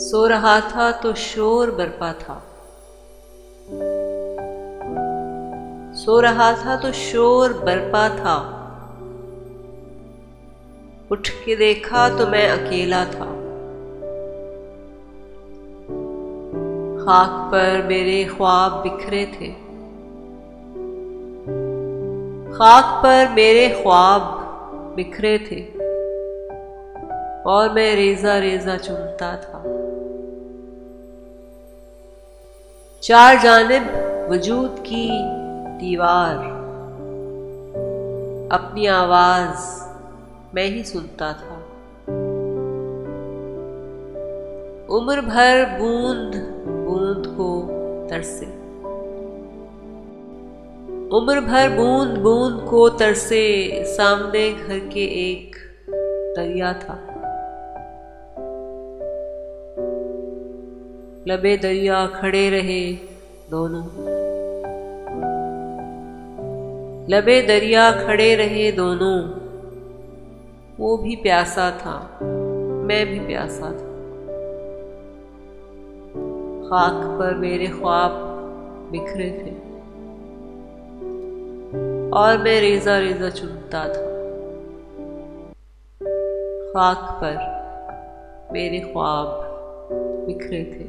सो रहा था तो शोर बरपा था, सो रहा था तो शोर बरपा था। उठ के देखा तो मैं अकेला था। खाक पर मेरे ख्वाब बिखरे थे, खाक पर मेरे ख्वाब बिखरे थे और मैं रेजा रेजा चुनता था। चार जानिब वजूद की दीवार, अपनी आवाज मैं ही सुनता था। उम्र भर बूंद बूंद को तरसे, उम्र भर बूंद बूंद को तरसे। सामने घर के एक दरिया था, लबे दरिया खड़े रहे दोनों, लबे दरिया खड़े रहे दोनों। वो भी प्यासा था, मैं भी प्यासा था। खाक पर मेरे ख्वाब बिखरे थे और मैं रेजा रेजा चुनता था। खाक पर मेरे ख्वाब बिखरे थे।